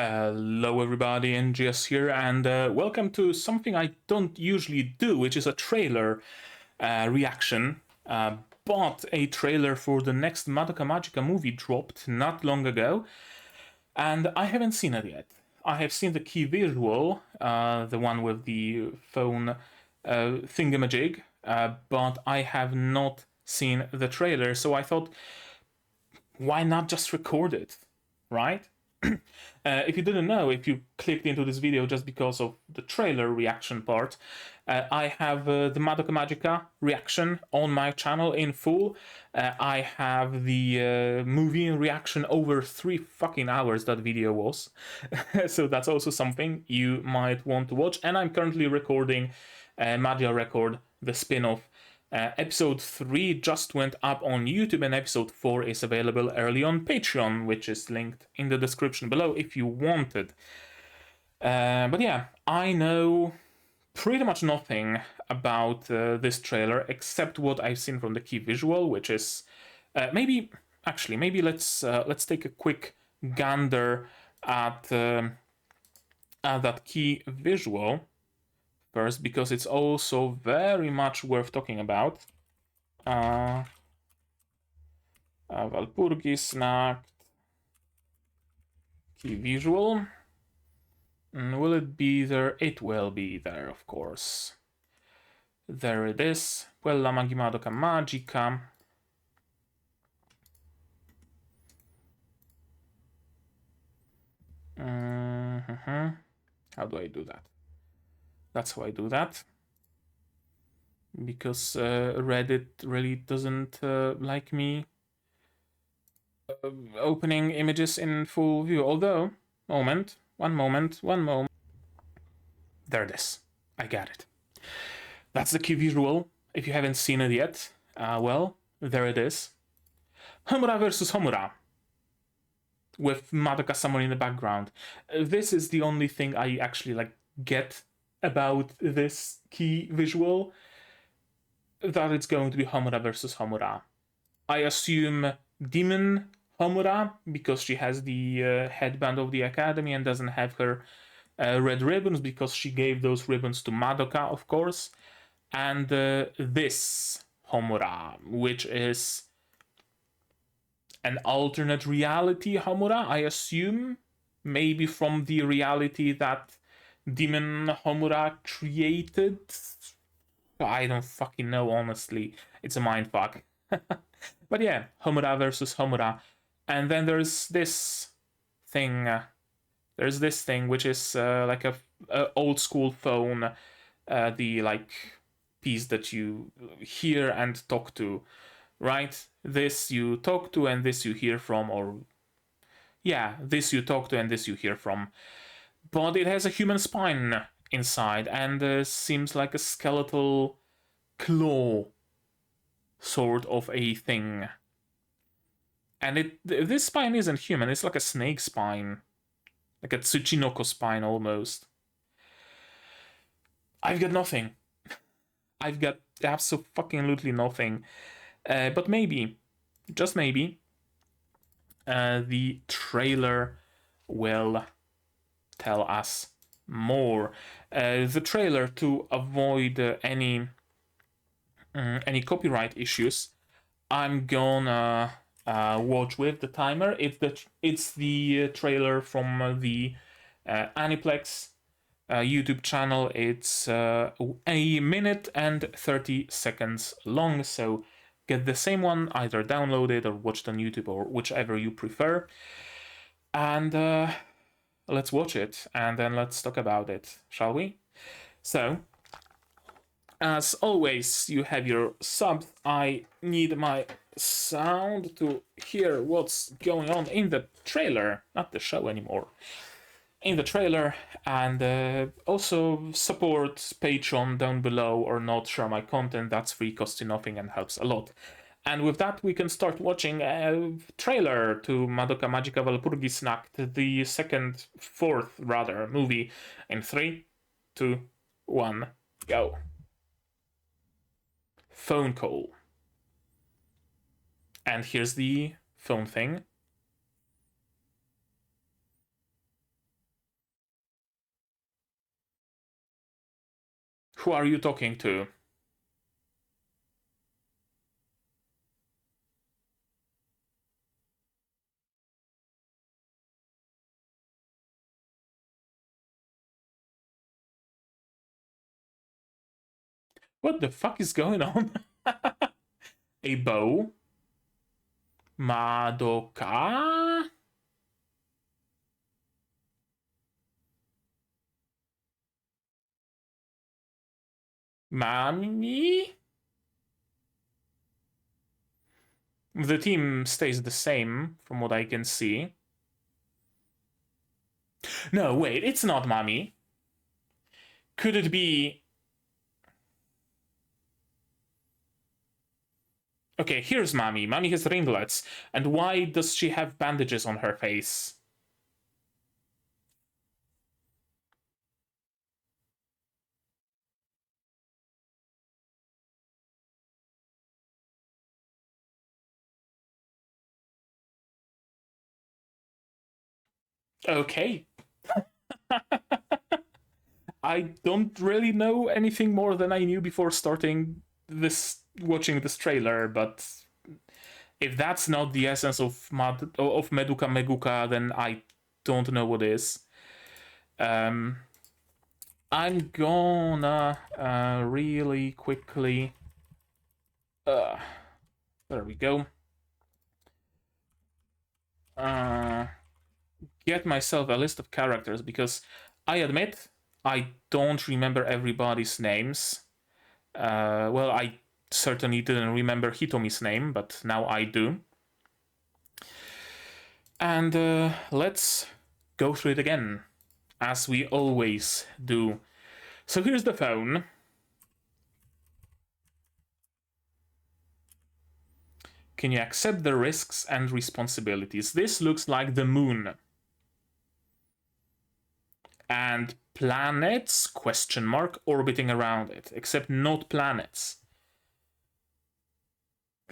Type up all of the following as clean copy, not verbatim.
Hello everybody, NGS here, and welcome to something I don't usually do, which is a trailer reaction. But a trailer for the next Madoka Magica movie dropped not long ago, and I haven't seen it yet. I have seen the key visual, the one with the phone thingamajig, but I have not seen the trailer, so I thought, why not just record it, right? If you didn't know, if you clicked into this video just because of the trailer reaction part, I have the Madoka Magica reaction on my channel in full. I have the movie reaction over 3 fucking hours that video was. So that's also something you might want to watch. And I'm currently recording Magi Record, the spin-off. Episode 3 just went up on YouTube, and episode 4 is available early on Patreon, which is linked in the description below if you want it. But yeah, I know pretty much nothing about this trailer except what I've seen from the key visual, which is maybe let's take a quick gander at that key visual first, because it's also very much worth talking about. Walpurgisnacht key visual. Will it be there? It will be there, of course. There it is. Puella Madoka Magica. How do I do that? That's how I do that. Because Reddit really doesn't like me opening images in full view. Although, one moment. There it is. I got it. That's the key visual. If you haven't seen it yet, well, there it is. Homura versus Homura, with Madoka somewhere in the background. This is the only thing I actually get about this key visual, that it's going to be Homura versus Homura. I assume Demon Homura, because she has the headband of the academy and doesn't have her red ribbons, because she gave those ribbons to Madoka, of course. And this Homura, which is an alternate reality Homura, I assume, maybe from the reality that Demon Homura created. I don't fucking know, honestly. It's a mindfuck. But yeah, Homura versus Homura. And then there's this thing. There's this thing, which is like a old school phone. The piece that you hear and talk to, right? This you talk to and this you hear from, or yeah, this you talk to and this you hear from. But it has a human spine inside, and seems like a skeletal claw sort of a thing. And this spine isn't human, it's like a snake spine. Like a Tsuchinoko spine, almost. I've got nothing. I've got absolutely nothing. But maybe, just maybe, the trailer will tell us more. The trailer, to avoid any copyright issues, I'm gonna watch with the timer. It's the trailer from the Aniplex YouTube channel. It's a minute and 30 seconds long, so get the same one, either download it or watch it on YouTube, or whichever you prefer. And let's watch it, and then let's talk about it, shall we? So, as always, you have your sub. I need my sound to hear what's going on in the trailer, not the show anymore. In the trailer, and also support Patreon down below, or not share my content. That's free, costs you nothing, and helps a lot. And with that, we can start watching a trailer to Madoka Magica Walpurgisnacht, the fourth movie, in 3, 2, 1, go. Phone call. And here's the phone thing. Who are you talking to? What the fuck is going on? A bow? Madoka? Mami? The team stays the same from what I can see. No, wait, it's not Mami. Could it be... Okay, here's Mami. Mami has ringlets. And why does she have bandages on her face? Okay. I don't really know anything more than I knew before starting watching this trailer, but if that's not the essence of Madoka Magica, then I don't know what is. I'm gonna really quickly there we go. Get myself a list of characters, because I admit I don't remember everybody's names. Well, I certainly didn't remember Hitomi's name, but now I do. And let's go through it again, as we always do. So here's the phone. Can you accept the risks and responsibilities? This looks like the moon. And planets, question mark, orbiting around it, except not planets.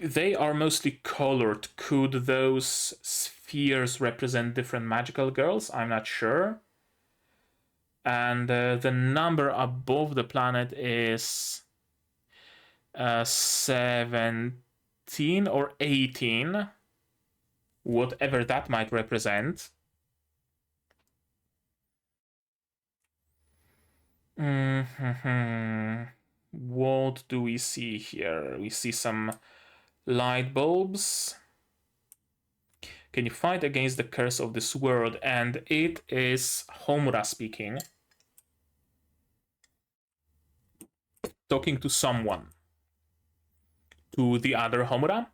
They are mostly colored. Could those spheres represent different magical girls? I'm not sure. And the number above the planet is 17 or 18, whatever that might represent. What do we see here? We see some light bulbs. Can you fight against the curse of this world? And it is Homura speaking. Talking to someone. To the other Homura.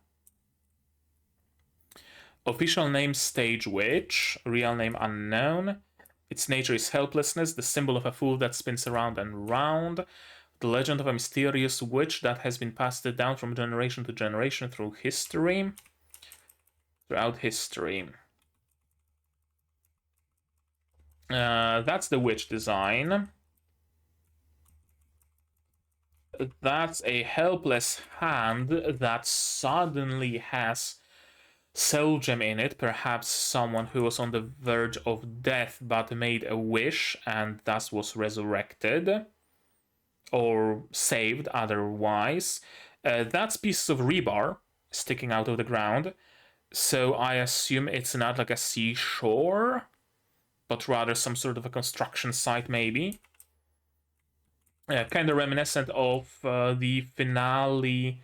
Official name Stage Witch. Real name unknown. Its nature is helplessness, the symbol of a fool that spins around and round. The legend of a mysterious witch that has been passed down from generation to generation throughout history. That's the witch design. That's a helpless hand that suddenly has soul gem in it, perhaps someone who was on the verge of death but made a wish and thus was resurrected or saved otherwise. That's pieces of rebar sticking out of the ground, so I assume it's not like a seashore, but rather some sort of a construction site maybe. Kind of reminiscent of the finale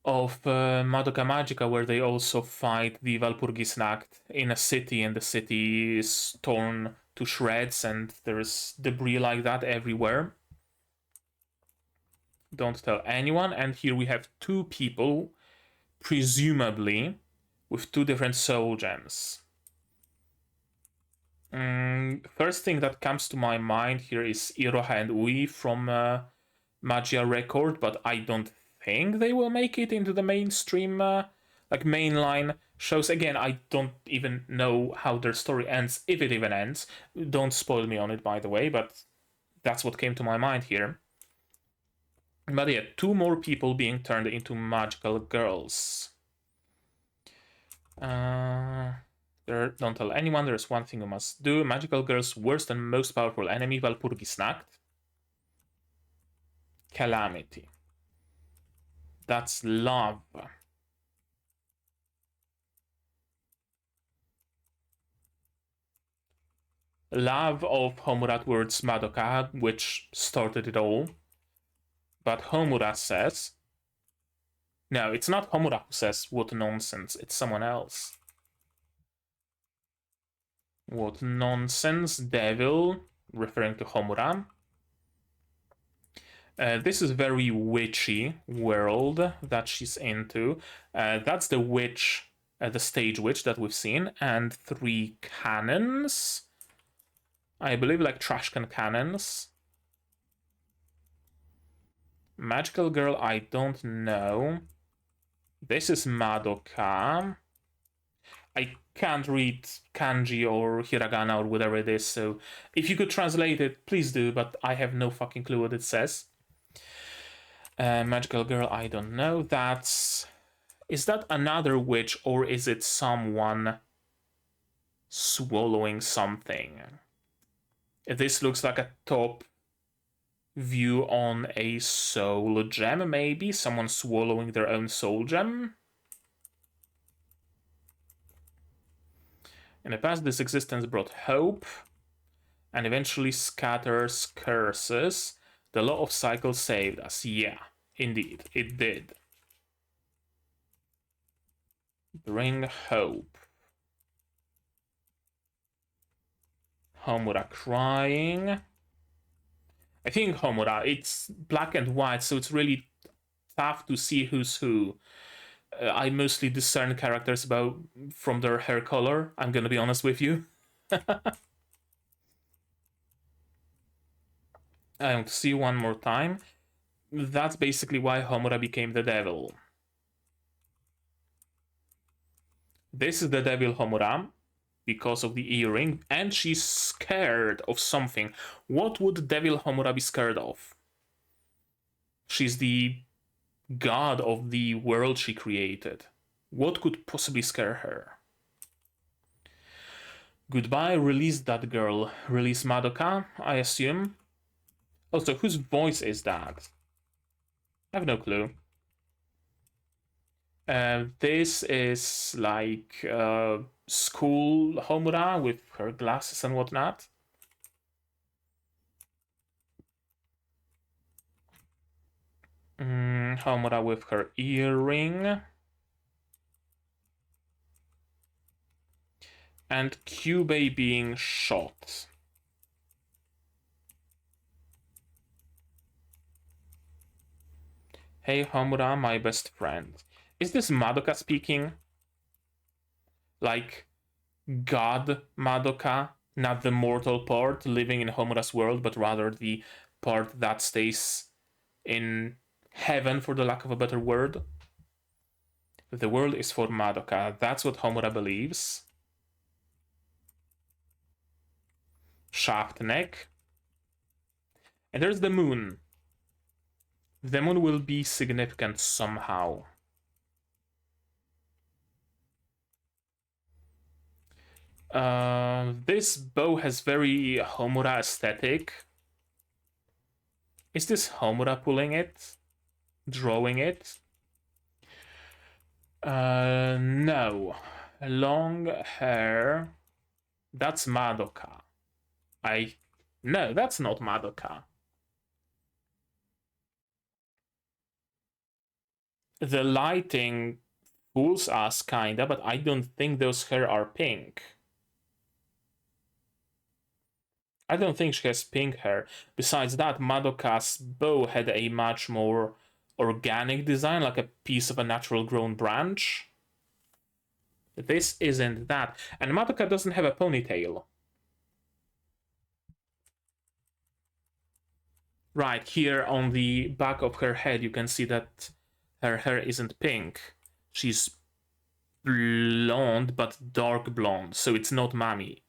of Madoka Magica, where they also fight the Walpurgisnacht in a city, and the city is torn to shreds and there's debris like that everywhere. Don't tell anyone. And here we have two people, presumably with two different soul gems. First thing that comes to my mind here is Iroha and Ui from Magia Record, but I don't think they will make it into the mainstream, like mainline shows. Again, I don't even know how their story ends, if it even ends. Don't spoil me on it, by the way, but that's what came to my mind here. But yeah, two more people being turned into magical girls. Don't tell anyone, there's one thing you must do. Magical girl's worst and most powerful enemy, Walpurgisnacht. Calamity. That's love. Love of Homura towards Madoka, which started it all. But Homura says... No, it's not Homura who says, what nonsense, it's someone else. What nonsense, devil, referring to Homura. This is very witchy world that she's into. That's the witch, the stage witch that we've seen, and 3 cannons. I believe like trash can cannons. Magical girl, I don't know. This is Madoka. I can't read kanji or hiragana or whatever it is, so if you could translate it, please do, but I have no fucking clue what it says. Magical girl, I don't know. Is that another witch, or is it someone swallowing something? This looks like a top view on a soul gem, maybe? Someone swallowing their own soul gem? In the past, this existence brought hope, and eventually scatters curses. The law of cycles saved us. Yeah, indeed, it did. Bring hope. Homura crying. I think Homura, it's black and white, so it's really tough to see who's who. I mostly discern characters from their hair color, I'm gonna be honest with you. I want to see one more time. That's basically why Homura became the devil. This is the devil Homura, because of the earring, and she's scared of something. What would devil Homura be scared of? She's the god of the world she created. What could possibly scare her? Goodbye, release that girl. Release Madoka, I assume. Also, whose voice is that? I have no clue. This is like school Homura with her glasses and whatnot. Homura with her earring. And Kyubei being shot. Hey Homura, my best friend. Is this Madoka speaking? Like God Madoka, not the mortal part living in Homura's world, but rather the part that stays in heaven, for the lack of a better word. The world is for Madoka. That's what Homura believes. Shaft neck. And there's the moon. The moon will be significant somehow. This bow has very Homura aesthetic. Is this Homura pulling it? Drawing it? No. Long hair. That's Madoka. No, that's not Madoka. The lighting fools us, kinda, but I don't think those hair are pink. I don't think she has pink hair. Besides that, Madoka's bow had a much more organic design, like a piece of a natural grown branch. This isn't that. And Madoka doesn't have a ponytail. Right, here on the back of her head, you can see that her hair isn't pink. She's blonde, but dark blonde, so it's not Mami.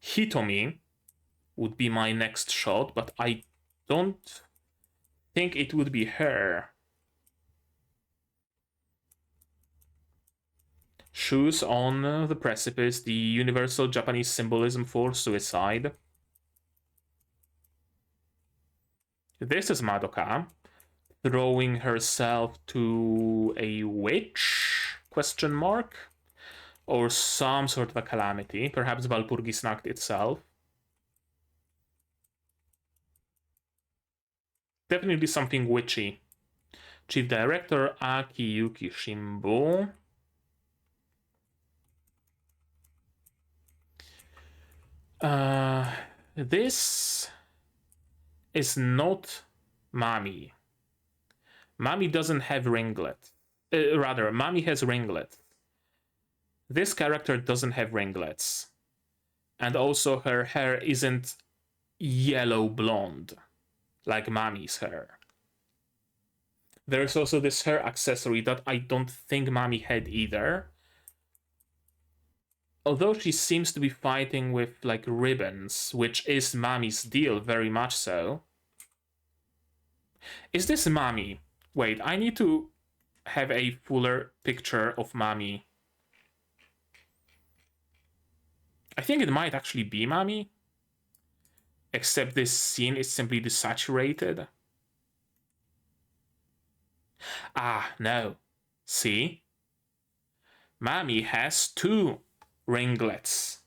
Hitomi would be my next shot, but I don't think it would be her. Shoes on the precipice, the universal Japanese symbolism for suicide. This is Madoka throwing herself to a witch, question mark, or some sort of a calamity, perhaps Walpurgisnacht itself. Definitely something witchy. Chief Director Akiyuki Shimbo. This is not Mami. Mami doesn't have ringlets. Rather, Mami has ringlets. This character doesn't have ringlets. And also her hair isn't yellow blonde like Mami's hair. There's also this hair accessory that I don't think Mami had either. Although she seems to be fighting with like ribbons, which is Mami's deal, very much so. Is this Mami? Wait, I need to have a fuller picture of Mami. I think it might actually be Mami. Except this scene is simply desaturated. Ah, no. See? Mami has two ringlets.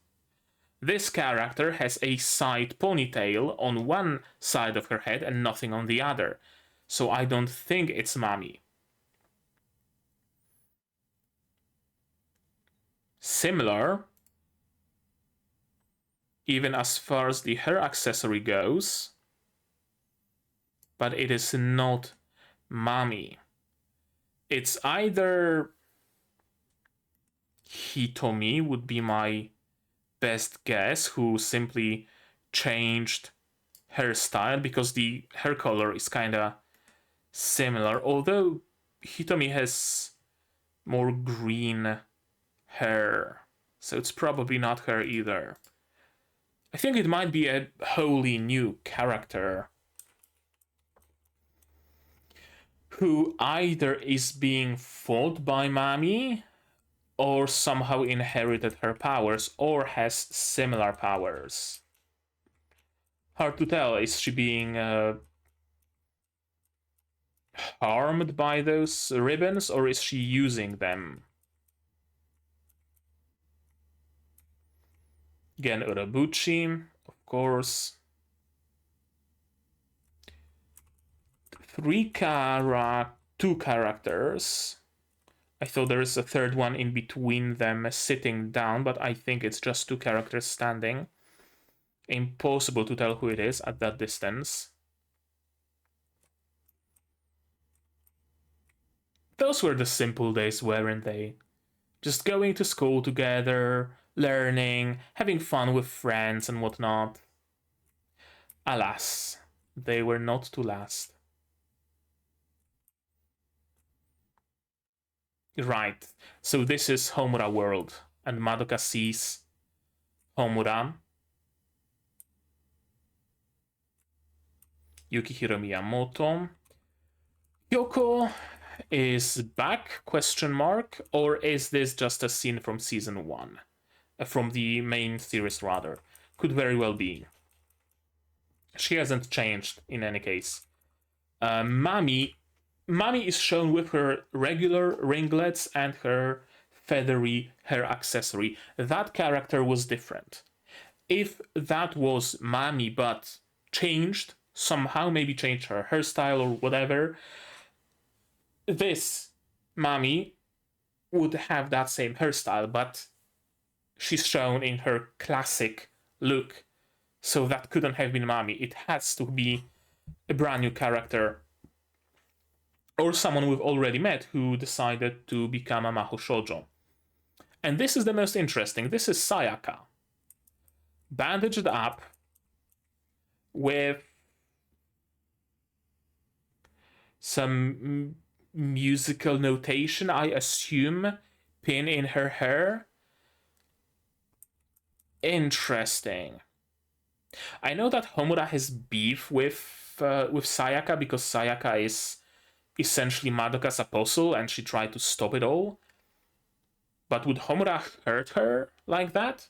This character has a side ponytail on one side of her head and nothing on the other. So I don't think it's Mami. Similar, even as far as the hair accessory goes, but it is not Mami. It's either Hitomi would be my best guess, who simply changed hairstyle because the hair color is kinda similar, although Hitomi has more green hair, so it's probably not her either. I think it might be a wholly new character who either is being fought by Mami or somehow inherited her powers or has similar powers. Hard to tell. Is she being harmed by those ribbons or is she using them? Again, Urabuchi, of course. Two characters. I thought there is a third one in between them sitting down, but I think it's just two characters standing. Impossible to tell who it is at that distance. Those were the simple days, weren't they? Just going to school together, learning, having fun with friends and whatnot. Alas, they were not to last. Right, so this is Homura world, and Madoka sees Homura. Yukihiro Miyamoto. Yoko is back, question mark, or is this just a scene from season 1? From the main series, rather. Could very well be. She hasn't changed, in any case. Mami is shown with her regular ringlets and her feathery hair accessory. That character was different. If that was Mami but changed, somehow maybe changed her hairstyle or whatever, this Mami would have that same hairstyle, but she's shown in her classic look, so that couldn't have been Mami. It has to be a brand new character or someone we've already met who decided to become a Mahou Shoujo. And this is the most interesting. This is Sayaka, bandaged up with some musical notation, I assume, pin in her hair. Interesting. I know that Homura has beef with Sayaka because Sayaka is essentially Madoka's apostle and she tried to stop it all. But would Homura hurt her like that?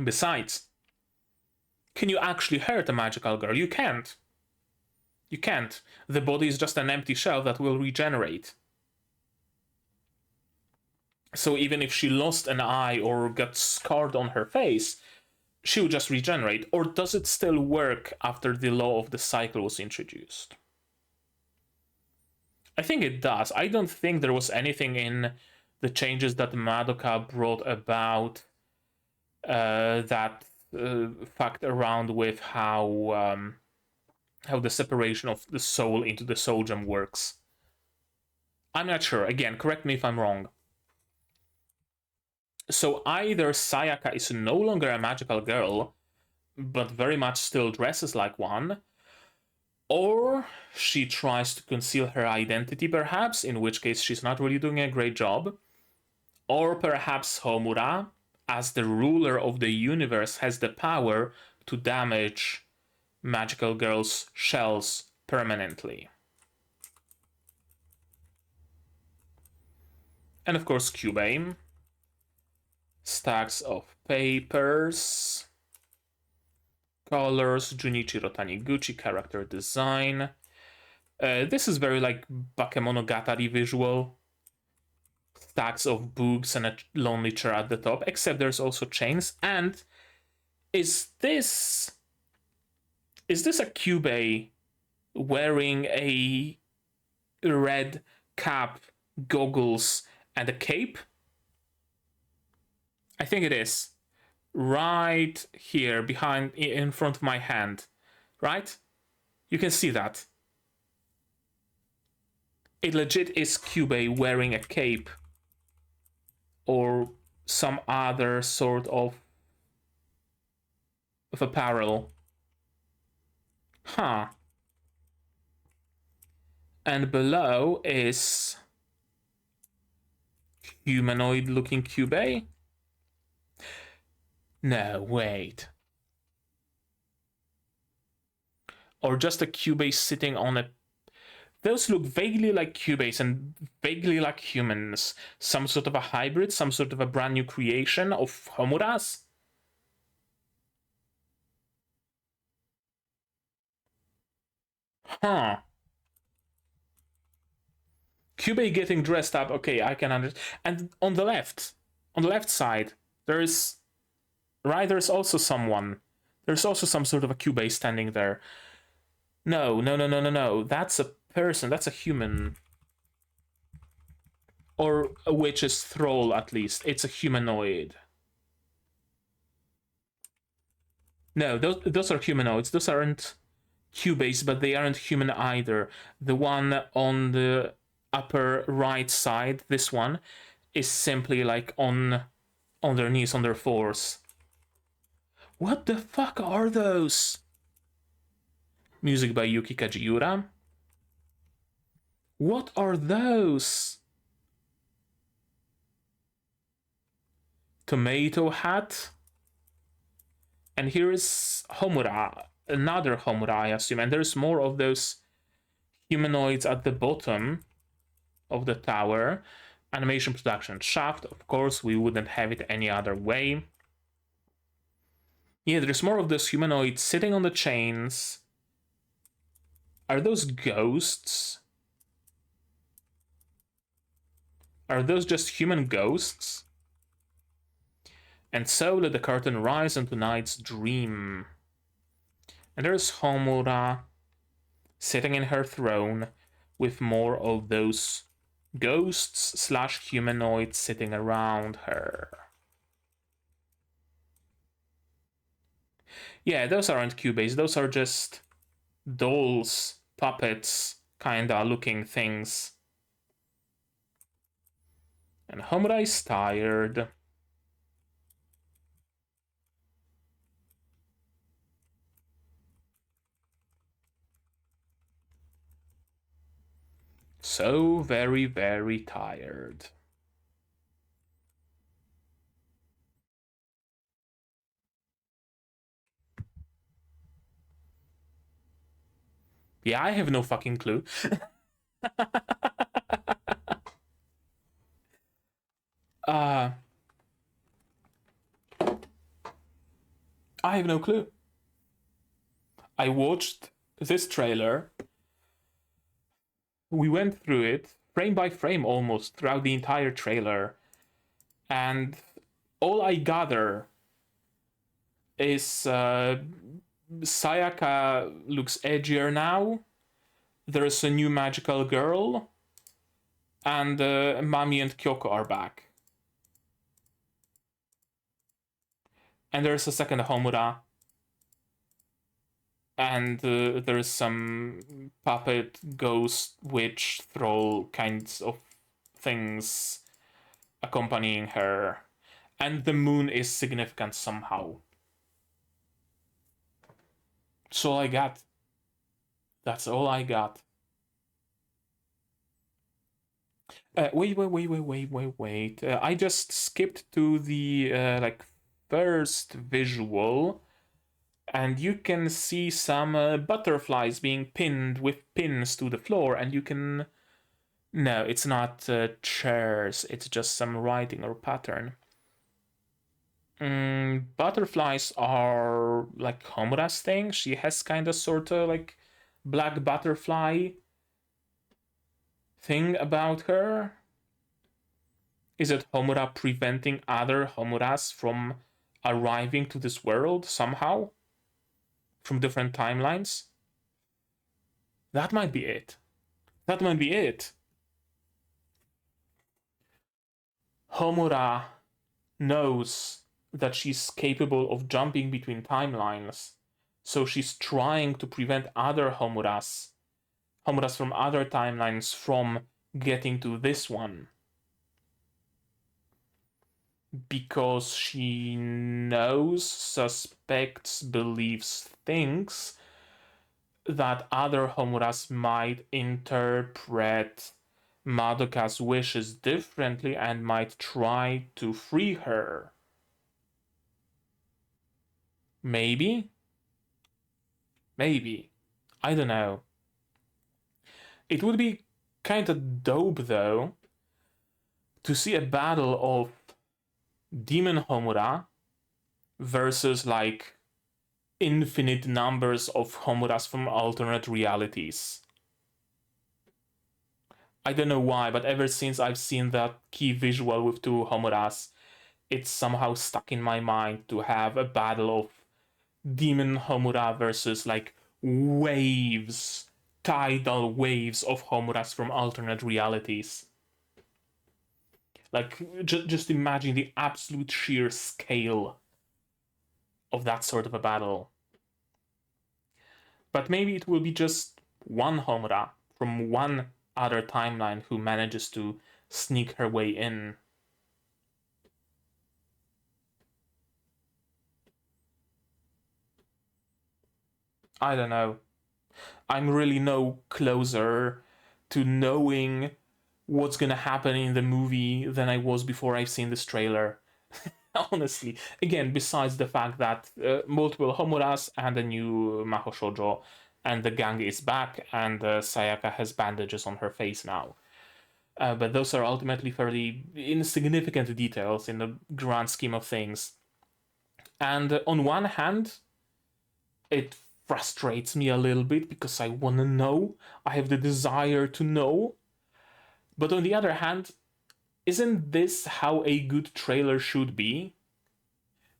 Besides, can you actually hurt a magical girl? You can't. You can't. The body is just an empty shell that will regenerate. So even if she lost an eye or got scarred on her face, she would just regenerate. Or does it still work after the law of the cycle was introduced? I think it does. I don't think there was anything in the changes that Madoka brought about that fucked around with how the separation of the soul into the soul gem works. I'm not sure. Again, correct me if I'm wrong. So either Sayaka is no longer a magical girl, but very much still dresses like one, or she tries to conceal her identity, perhaps, in which case she's not really doing a great job, or perhaps Homura, as the ruler of the universe, has the power to damage magical girls' shells permanently. And of course, Kyubey. Stacks of papers. Colors, Junichiro Taniguchi, character design. This is very like Bakemonogatari visual. Stacks of books and a lonely chair at the top, except there's also chains. And is this a Kyubey wearing a red cap, goggles, and a cape? I think it is. Right here, behind, in front of my hand. Right? You can see that. It legit is Kyubey wearing a cape. Or some other sort of apparel. Huh. And below is humanoid-looking Kyubey. No, wait. Or just a Kyubey sitting on a... Those look vaguely like Kyubeys and vaguely like humans. Some sort of a hybrid, some sort of a brand new creation of Homura's. Huh. Kyubey getting dressed up, okay, I can understand. And on the left side, there's... Right, there's also someone. There's also some sort of a Kyubey standing there. No. That's a person. That's a human. Or a witch's thrall, at least. It's a humanoid. No, those are humanoids. Those aren't Kyubeys, but they aren't human either. The one on the upper right side, this one, is simply like on their knees, on their fours. What the fuck are those? Music by Yuki Kajiura. What are those? Tomato hat. And here is Homura. Another Homura, I assume. And there's more of those humanoids at the bottom of the tower. Animation production shaft. Of course, we wouldn't have it any other way. Yeah, there's more of those humanoids sitting on the chains. Are those ghosts? Are those just human ghosts? And so let the curtain rise into night's dream. And there's Homura sitting in her throne with more of those ghosts / humanoids sitting around her. Yeah, those aren't Kyubeys, those are just dolls, puppets, kinda looking things. And Homura is tired. So very, very tired. Yeah, I have no fucking clue. I have no clue. I watched this trailer. We went through it frame by frame almost throughout the entire trailer. And all I gather is Sayaka looks edgier now. There's a new magical girl. And Mami and Kyoko are back. And there's a second Homura. And there's some puppet, ghost, witch, troll kinds of things accompanying her. And the moon is significant somehow. That's all I got. That's all I got. Wait. I just skipped to the first visual, and you can see some butterflies being pinned with pins to the floor, and you can... No, it's not chairs, it's just some writing or pattern. Butterflies are like Homura's thing. She has kind of sort of like black butterfly thing about her. Is it Homura preventing other Homuras from arriving to this world somehow? From different timelines? That might be it. That might be it. Homura knows that she's capable of jumping between timelines, so she's trying to prevent other Homuras from other timelines from getting to this one. Because she knows, suspects, believes, thinks that other Homuras might interpret Madoka's wishes differently and might try to free her. Maybe? Maybe. I don't know. It would be kind of dope, though, to see a battle of Demon Homura versus, like, infinite numbers of Homuras from alternate realities. I don't know why, but ever since I've seen that key visual with two Homuras, it's somehow stuck in my mind to have a battle of Demon Homura versus, like, waves, tidal waves of Homuras from alternate realities. Like, just imagine the absolute sheer scale of that sort of a battle. But maybe it will be just one Homura from one other timeline who manages to sneak her way in. I don't know. I'm really no closer to knowing what's gonna happen in the movie than I was before I've seen this trailer. Honestly. Again, besides the fact that multiple Homuras and a new Mahou Shoujo, and the gang is back, and Sayaka has bandages on her face now. But those are ultimately fairly insignificant details in the grand scheme of things. And on one hand, it frustrates me a little bit because I want to know. I have the desire to know. But on the other hand, isn't this how a good trailer should be?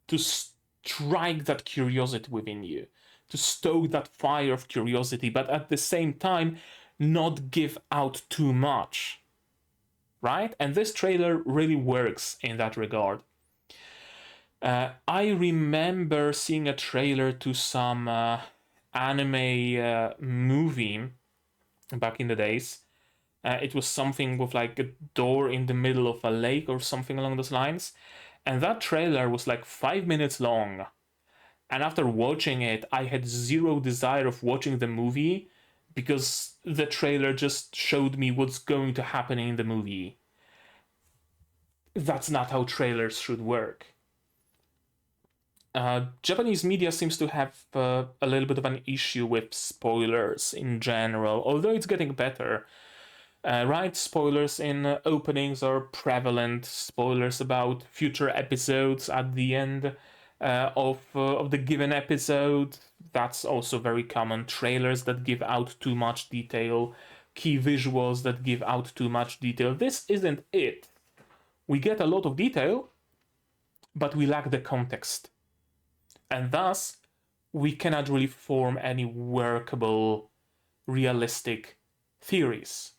To strike that curiosity within you, to stoke that fire of curiosity, but at the same time, not give out too much. Right? And this trailer really works in that regard. I remember seeing a trailer to some anime movie back in the days. It was something with like a door in the middle of a lake or something along those lines. And that trailer was like 5 minutes long. And after watching it, I had zero desire of watching the movie because the trailer just showed me what's going to happen in the movie. That's not how trailers should work. Japanese media seems to have a little bit of an issue with spoilers in general, although it's getting better. Right, spoilers in openings are prevalent, spoilers about future episodes at the end of the given episode. That's also very common. Trailers that give out too much detail, key visuals that give out too much detail. This isn't it. We get a lot of detail, but we lack the context. And thus, we cannot really form any workable, realistic theories.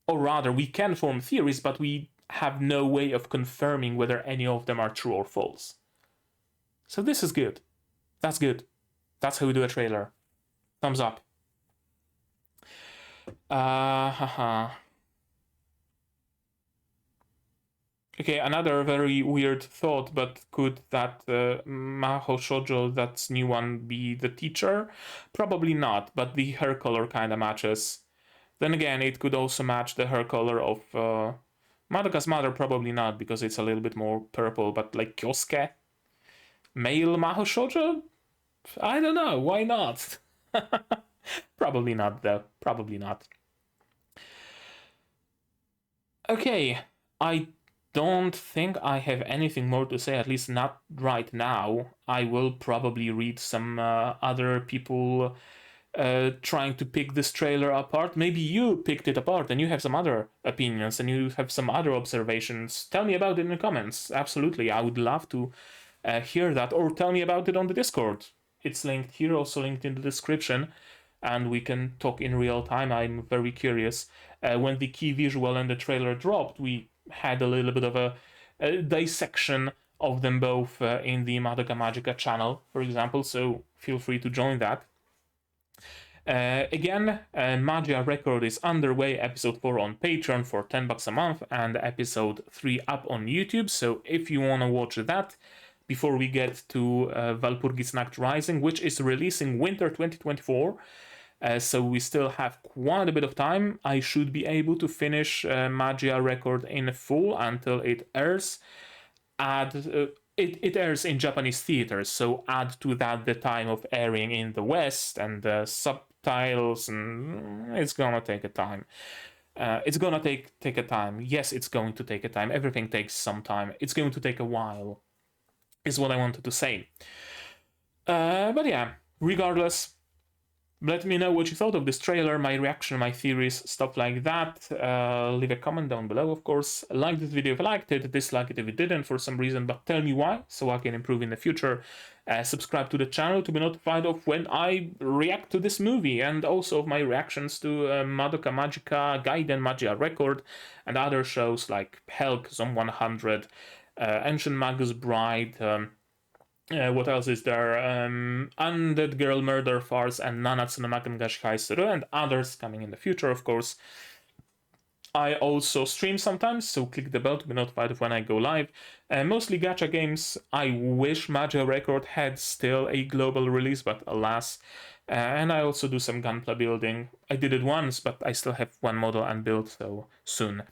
Or rather, we can form theories, but we have no way of confirming whether any of them are true or false. So this is good. That's good. That's how we do a trailer. Thumbs up. Okay, another very weird thought, but could that Mahou Shoujo, that's new one, be the teacher? Probably not, but the hair color kind of matches. Then again, it could also match the hair color of Madoka's mother, probably not, because it's a little bit more purple, but like Kyosuke? Male Mahou Shoujo? I don't know, why not? Probably not, though. Probably not. Okay, I don't think I have anything more to say, at least not right now. I will probably read some other people trying to pick this trailer apart. Maybe you picked it apart and you have some other opinions and you have some other observations. Tell me about it in the comments. Absolutely, I would love to hear that, or tell me about it on the Discord. It's linked here, also linked in the description, and we can talk in real time. I'm very curious. When the key visual and the trailer dropped, we had a little bit of a dissection of them both in the Madoka Magica channel, for example, so feel free to join that. Again, Magia Record is underway, episode 4 on Patreon for $10 a month, and episode 3 up on YouTube, so if you want to watch that, before we get to Walpurgisnacht Rising, which is releasing winter 2024, so we still have quite a bit of time. I should be able to finish Magia Record in full until it airs. It airs in Japanese theaters, so add to that the time of airing in the West and the subtitles, and it's gonna take a time. It's gonna take a time. Yes, it's going to take a time. Everything takes some time. It's going to take a while, is what I wanted to say. But yeah, regardless, let me know what you thought of this trailer, my reaction, my theories, stuff like that. Leave a comment down below, of course. Like this video if you liked it, dislike it if you didn't for some reason, but tell me why, so I can improve in the future. Subscribe to the channel to be notified of when I react to this movie, and also of my reactions to Madoka Magica, Kaiten, Magia Record, and other shows like Helk, Zone 100, Ancient Magus Bride, what else is there? Undead Girl Murder Farce and Nanatsu no Makan Gashi, and others coming in the future, of course. I also stream sometimes, so click the bell to be notified of when I go live. Mostly gacha games. I wish Magia Record had still a global release, but alas. And I also do some gunpla building. I did it once, but I still have one model unbuilt, so soon.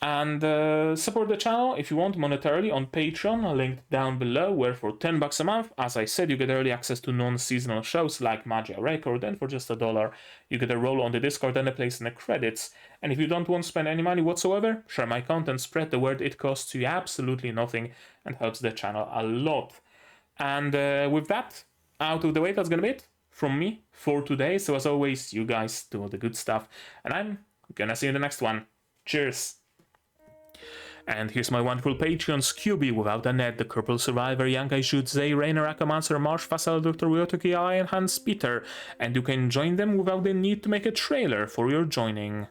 And support the channel if you want monetarily on Patreon, linked down below, where for $10 a month, as I said, you get early access to non-seasonal shows like Magia Record, and for just $1, you get a role on the Discord and a place in the credits. And if you don't want to spend any money whatsoever, share my content, spread the word. It costs you absolutely nothing and helps the channel a lot. And with that out of the way, that's gonna be it from me for today. So as always, you guys do all the good stuff, and I'm gonna see you in the next one. Cheers! And here's my wonderful Patreons: QB Without a Net, The Corporal Survivor, Yankai Shudzei, Rainer Akamancer, Marsh Vassal, Dr. Ryotoki I, and Hans Peter. And you can join them without the need to make a trailer for your joining.